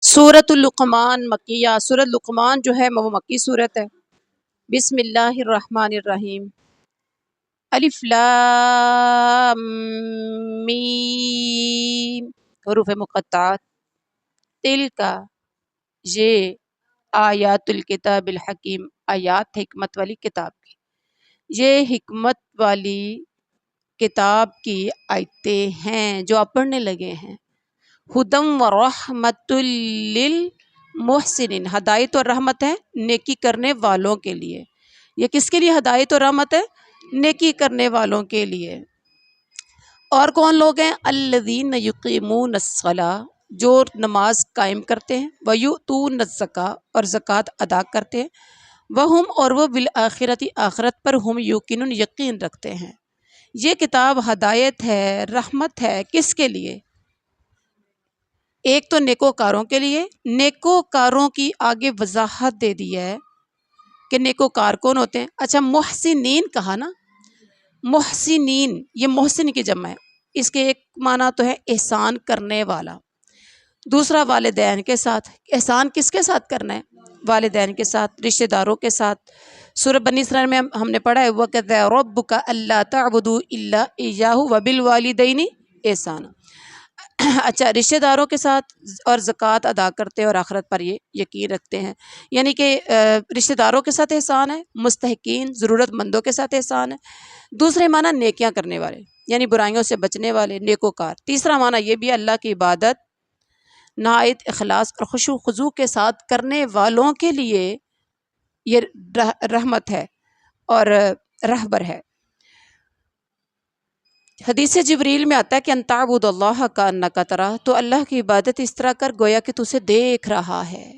سورۃ اللقمان مکیہ، سورۃ لقمان جو ہے وہ مکی صورت ہے۔ بسم اللہ الرحمن الرحیم۔ الف لام میم، حروف مقطعات۔ تلک، یہ آیات الکتاب الحکیم، آیات حکمت والی کتاب کی، یہ حکمت والی کتاب کی آیتیں ہیں جو آپ پڑھنے لگے ہیں۔ ہدی و رحمت للمحسنین، ہدایت اور رحمت ہے نیکی کرنے والوں کے لیے۔ یہ کس کے لیے ہدایت اور رحمت ہے؟ نیکی کرنے والوں کے لیے۔ اور کون لوگ ہیں؟ الذین یقیمون الصلاۃ، جو نماز قائم کرتے ہیں، ویؤتون الزکاۃ، اور زکوٰۃ ادا کرتے ہیں، وہم، اور وہ بالآخرۃ، آخرت پر، ہم یوقنون، یقین رکھتے ہیں۔ یہ کتاب ہدایت ہے، رحمت ہے، کس کے لیے؟ ایک تو نیکوکاروں کے لیے۔ نیکوکاروں کی آگے وضاحت دے دی ہے کہ نیکوکار کون ہوتے ہیں۔ اچھا، محسنین کہا نا، محسنین یہ محسن کی جمع ہے۔ اس کے ایک معنی تو ہے احسان کرنے والا، دوسرا والدین کے ساتھ۔ احسان کس کے ساتھ کرنا ہے؟ والدین کے ساتھ، رشتہ داروں کے ساتھ۔ سورہ بنی اسرائیل میں ہم نے پڑھا ہے وَقَضَىٰ رَبُّكَ أَلَّا تَعْبُدُوا إِلَّا إِيَّاهُ وَبِالْوَالِدَيْنِ إِحْسَانًا۔ اچھا، رشتہ داروں کے ساتھ اور زکوٰۃ ادا کرتے ہیں اور آخرت پر یہ یقین رکھتے ہیں، یعنی کہ رشتہ داروں کے ساتھ احسان ہے، مستحقین ضرورت مندوں کے ساتھ احسان ہے۔ دوسرے معنی نیکیاں کرنے والے، یعنی برائیوں سے بچنے والے، نیکوکار۔ تیسرا معنی یہ بھی ہے اللہ کی عبادت نہایت اخلاص اور خشوع و خضوع کے ساتھ کرنے والوں کے لیے یہ رحمت ہے اور رہبر ہے۔ حدیث جبریل میں آتا ہے کہ ان تعبد اللہ کانک تراہ، تو اللہ کی عبادت اس طرح کر گویا کہ تو اسے دیکھ رہا ہے۔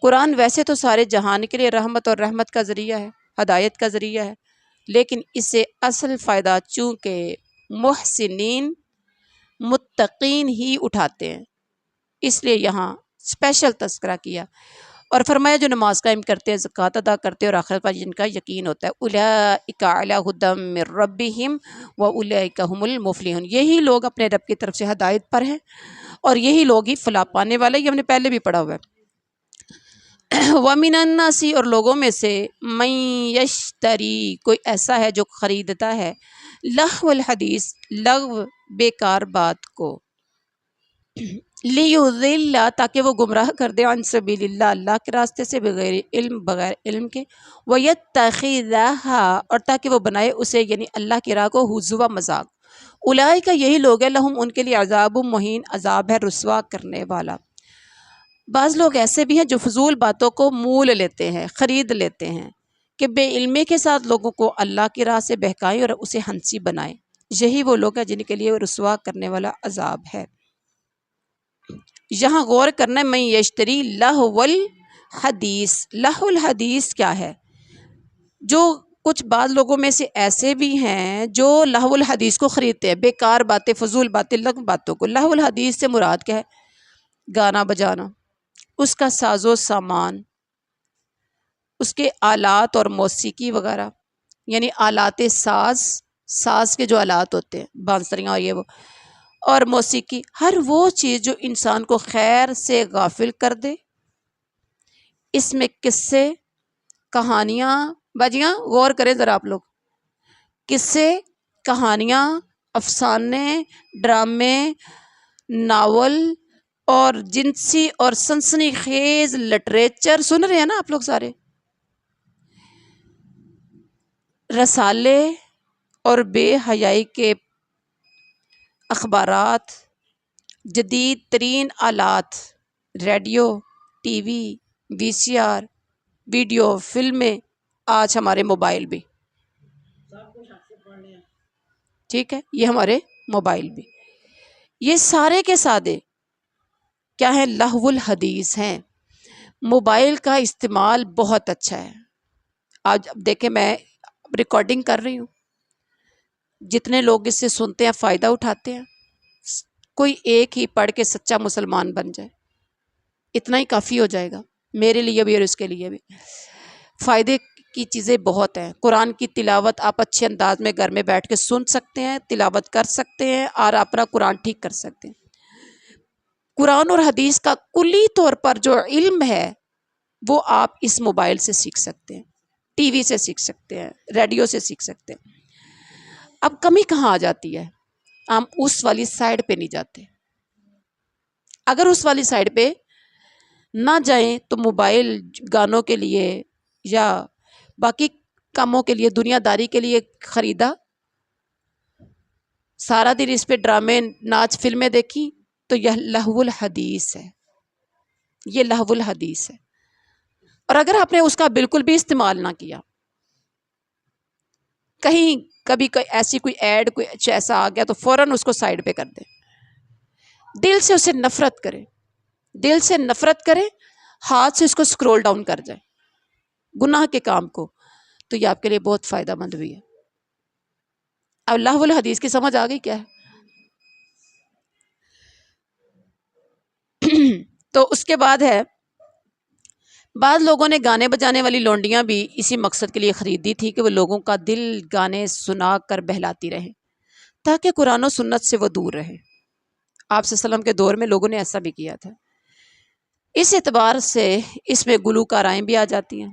قرآن ویسے تو سارے جہان کے لیے رحمت اور رحمت کا ذریعہ ہے، ہدایت کا ذریعہ ہے، لیکن اس سے اصل فائدہ چونکہ محسنین متقین ہی اٹھاتے ہیں، اس لیے یہاں اسپیشل تذکرہ کیا اور فرمایا جو نماز قائم کرتے ہیں، زکوٰۃ ادا کرتے ہیں اور آخرت پر جن کا یقین ہوتا ہے، اولئک علی ھدی من ربہم واولئک ھم المفلحون، یہی لوگ اپنے رب کی طرف سے ہدایت پر ہیں اور یہی لوگ ہی فلاح پانے والے۔ یہ ہم نے پہلے بھی پڑھا ہوا ہے۔ وَمِنَ النَّاسِ، اور لوگوں میں سے، مَن یشتری، کوئی ایسا ہے جو خریدتا ہے، لہو الحدیث، لغو بیکار بات کو، لیضل، تاکہ وہ گمراہ کر دے، عن سبیل اللہ، اللہ کے راستے سے، بغیر علم، بغیر علم کے، ویتخذھا، اور تاکہ وہ بنائے اسے، یعنی اللہ کی راہ کو، ہزوا، مذاق۔ اولئک، یہی لوگ ہیں، لہم، ان کے لیے، عذاب مہین، عذاب ہے رسوا کرنے والا۔ بعض لوگ ایسے بھی ہیں جو فضول باتوں کو مول لیتے ہیں، خرید لیتے ہیں، کہ بے علمی کے ساتھ لوگوں کو اللہ کی راہ سے بہکائیں اور اسے ہنسی بنائیں۔ یہی وہ لوگ ہیں جن کے لیے رسوا کرنے والا عذاب ہے۔ یہاں غور کرنا ہے، من یشتری لہو الحدیث، لہو الحدیث کیا ہے؟ جو کچھ بعض لوگوں میں سے ایسے بھی ہیں جو لہو الحدیث کو خریدتے ہیں، بیکار باتیں، فضول باتیں، لغو باتوں کو۔ لہو الحدیث سے مراد کیا ہے؟ گانا بجانا، اس کا ساز و سامان، اس کے آلات اور موسیقی وغیرہ، یعنی آلات ساز، ساز کے جو آلات ہوتے ہیں، بانسریاں اور یہ وہ، اور موسیقی، ہر وہ چیز جو انسان کو خیر سے غافل کر دے۔ اس میں قصے، کہانیاں، باجیاں غور کریں ذرا آپ لوگ، قصے، کہانیاں، افسانے، ڈرامے، ناول اور جنسی اور سنسنی خیز لٹریچر، سن رہے ہیں نا آپ لوگ سارے، رسالے اور بے حیائی کے اخبارات، جدید ترین آلات، ریڈیو، ٹی وی، وی سی آر، ویڈیو، فلمیں، آج ہمارے موبائل بھی، ٹھیک ہے، یہ ہمارے موبائل بھی، یہ سارے کے سادے کیا ہیں؟ لہو الحدیث ہیں۔ موبائل کا استعمال بہت اچھا ہے۔ آج اب دیکھیں، میں ریکارڈنگ کر رہی ہوں، جتنے لوگ اس سے سنتے ہیں، فائدہ اٹھاتے ہیں، کوئی ایک ہی پڑھ کے سچا مسلمان بن جائے، اتنا ہی کافی ہو جائے گا، میرے لیے بھی اور اس کے لیے بھی۔ فائدے کی چیزیں بہت ہیں۔ قرآن کی تلاوت آپ اچھے انداز میں گھر میں بیٹھ کے سن سکتے ہیں، تلاوت کر سکتے ہیں اور اپنا قرآن ٹھیک کر سکتے ہیں۔ قرآن اور حدیث کا کلی طور پر جو علم ہے وہ آپ اس موبائل سے سیکھ سکتے ہیں، ٹی وی سے سیکھ سکتے ہیں، ریڈیو سے سیکھ سکتے ہیں۔ اب کمی کہاں آ جاتی ہے؟ ہم اس والی سائڈ پہ نہیں جاتے۔ اگر اس والی سائڈ پہ نہ جائیں تو موبائل گانوں کے لیے یا باقی کاموں کے لیے، دنیا داری کے لیے خریدا، سارا دن اس پہ ڈرامے، ناچ، فلمیں دیکھی، تو یہ لہو الحدیث ہے، یہ لہو الحدیث ہے۔ اور اگر آپ نے اس کا بالکل بھی استعمال نہ کیا، کہیں کبھی کوئی ایسی کوئی ایڈ، کوئی ایسا آ گیا تو فوراً اس کو سائڈ پہ کر دیں، دل سے اسے نفرت کریں، دل سے نفرت کریں، ہاتھ سے اس کو سکرول ڈاؤن کر جائیں گناہ کے کام کو، تو یہ آپ کے لیے بہت فائدہ مند بھی ہے۔ اب اللہ والحدیث کی سمجھ آ گئی کیا ہے؟ تو اس کے بعد ہے، بعض لوگوں نے گانے بجانے والی لونڈیاں بھی اسی مقصد کے لیے خریدی تھی کہ وہ لوگوں کا دل گانے سنا کر بہلاتی رہیں تاکہ قرآن و سنت سے وہ دور رہیں۔ آپ صلی اللہ علیہ وسلم کے دور میں لوگوں نے ایسا بھی کیا تھا۔ اس اعتبار سے اس میں گلوکارائیں بھی آ جاتی ہیں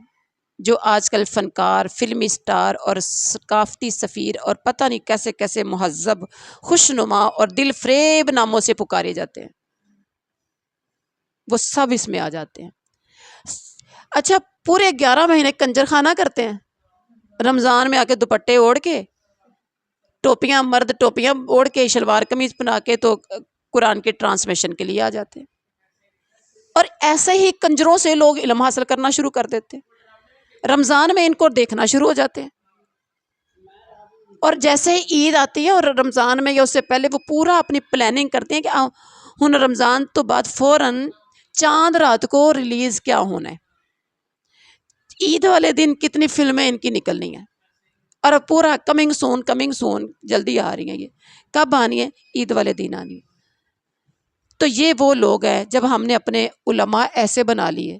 جو آج کل فنکار، فلمی سٹار اور ثقافتی سفیر اور پتہ نہیں کیسے کیسے مہذب، خوشنما اور دل فریب ناموں سے پکارے جاتے ہیں، وہ سب اس میں آ جاتے ہیں۔ اچھا، پورے 11 مہینے کنجر خانہ کرتے ہیں، رمضان میں آ کے دوپٹے اوڑھ کے، ٹوپیاں، مرد ٹوپیاں اوڑھ کے، شلوار قمیض پہنا کے تو قرآن کے ٹرانسمیشن کے لیے آ جاتے ہیں، اور ایسے ہی کنجروں سے لوگ علم حاصل کرنا شروع کر دیتے ہیں۔ رمضان میں ان کو دیکھنا شروع ہو جاتے ہیں، اور جیسے ہی عید آتی ہے اور رمضان میں یا اس سے پہلے وہ پورا اپنی پلاننگ کرتے ہیں کہ ہن رمضان تو بعد فوراً چاند رات کو ریلیز کیا ہونا ہے، عید والے دن کتنی فلمیں ان کی نکلنی ہیں، اور اب پورا کمنگ سون جلدی آ رہی ہیں، یہ کب آنی ہے؟ عید والے دن آنی ہے۔ تو یہ وہ لوگ ہیں، جب ہم نے اپنے علماء ایسے بنا لیے،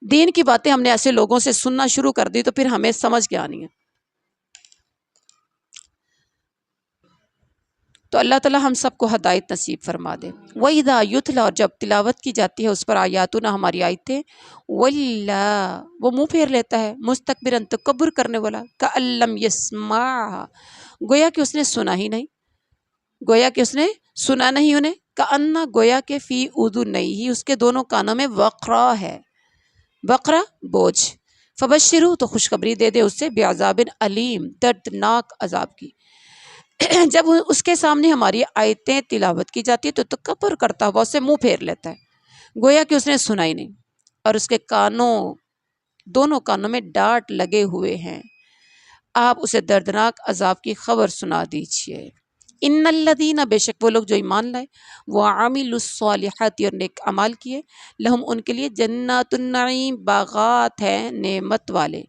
دین کی باتیں ہم نے ایسے لوگوں سے سننا شروع کر دی، تو پھر ہمیں سمجھ کے آنی ہے۔ تو اللہ تعالی ہم سب کو ہدایت نصیب فرما دے۔ وَإِذَا يُتْلَى، اور جب تلاوت کی جاتی ہے اس پر آیاتنا، ہماری آیتیں، وَلَّا، وہ منہ پھیر لیتا ہے، مستکبراً، تکبر کرنے والا، كَأَن لَّمْ يَسْمَعْهَا، گویا کہ اس نے سنا ہی نہیں، گویا کہ اس نے سنا نہیں انہیں، كَأَنَّ، گویا کہ فی اذنیہ، اس کے دونوں کانوں میں وقرا ہے، وقرا بوجھ، فبشرہ، تو خوشخبری دے دے اس سے، بعذاب علیم، دردناک عذاب کی۔ جب اس کے سامنے ہماری آیتیں تلاوت کی جاتی ہے تو تکبر کرتا ہوا اسے منہ پھیر لیتا ہے، گویا کہ اس نے سنا ہی نہیں، اور اس کے کانوں، دونوں کانوں میں ڈانٹ لگے ہوئے ہیں، آپ اسے دردناک عذاب کی خبر سنا دیجئے۔ ان الذین، بے شک وہ لوگ جو ایمان لائے، وعملوا الصالحات، اور نیک اعمال کیے، لہم، ان کے لیے، جنات النعیم، باغات ہیں نعمت والے۔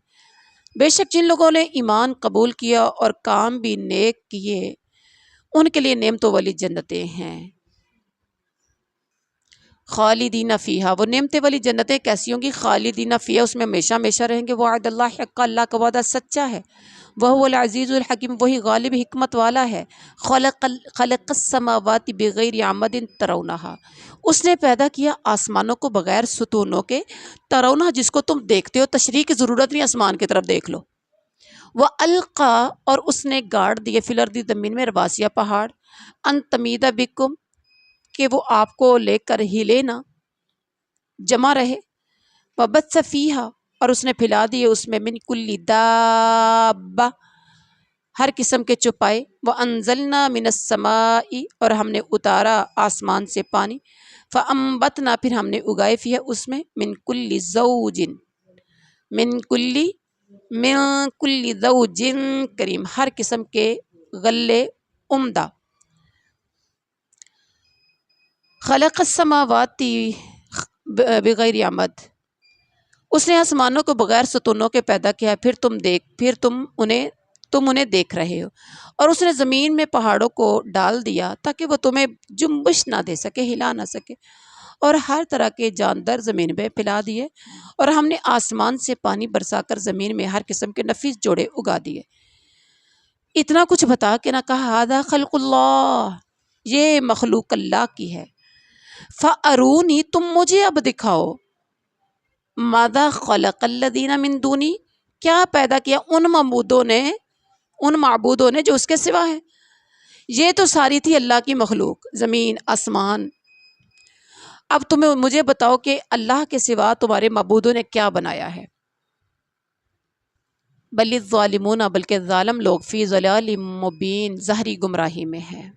بے شک جن لوگوں نے ایمان قبول کیا اور کام بھی نیک کیے، ان کے لیے نعمتوں والی جنتیں ہیں، خالدین فیہا، وہ نعمتیں والی جنتیں کیسی ہوں گی؟ خالدین فیہا، اس میں ہمیشہ ہمیشہ رہیں گے، وعد اللہ حق، اللہ کا وعدہ سچا ہے، وہو العزیز الحکیم، وہی غالب حکمت والا ہے، خلق السماوات بغیر عمد ترونہا، اس نے پیدا کیا آسمانوں کو بغیر ستونوں کے، ترونہا، جس کو تم دیکھتے ہو، تشریح کی ضرورت نہیں، آسمان کی طرف دیکھ لو، وَأَلْقَى، اور اس نے گاڑ دیے، فی الارض، زمین میں، رواسیہ، پہاڑ، ان تمید بکم، کہ وہ آپ کو لے کر ہلے نہ، جمع رہے، وبث فیہا، اور اس نے پھیلا دیے اس میں، من کل دابہ، ہر قسم کے چوپائے، وانزلنا من السماء، اور ہم نے اتارا آسمان سے پانی، فانبتنا، پھر ہم نے اگائے، فیہا، اس میں، من کل زوج، من کل زوج کریم، ہر قسم کے غلے عمدہ، خلق السماوات بغیر عمد، اس نے آسمانوں کو بغیر ستونوں کے پیدا کیا، پھر تم انہیں دیکھ رہے ہو، اور اس نے زمین میں پہاڑوں کو ڈال دیا تاکہ وہ تمہیں جنبش نہ دے سکے، ہلا نہ سکے، اور ہر طرح کے جاندار زمین میں پھیلا دیے، اور ہم نے آسمان سے پانی برسا کر زمین میں ہر قسم کے نفیس جوڑے اگا دیے۔ اتنا کچھ بتا کے نہ کہا، ھذا خلق اللہ، یہ مخلوق اللہ کی ہے، فَأَرُونِی، تم مجھے اب دکھاؤ، ماذا خلق الذین من دونی، کیا پیدا کیا ان معبودوں نے جو اس کے سوا ہے. یہ تو ساری تھی اللہ کی مخلوق، زمین آسمان. اب تمہیں مجھے بتاؤ کہ اللہ کے سوا تمہارے معبودوں نے کیا بنایا ہے. بل الظالمون، بلکہ ظالم لوگ فی ضلال مبین، ظاہری گمراہی میں ہے.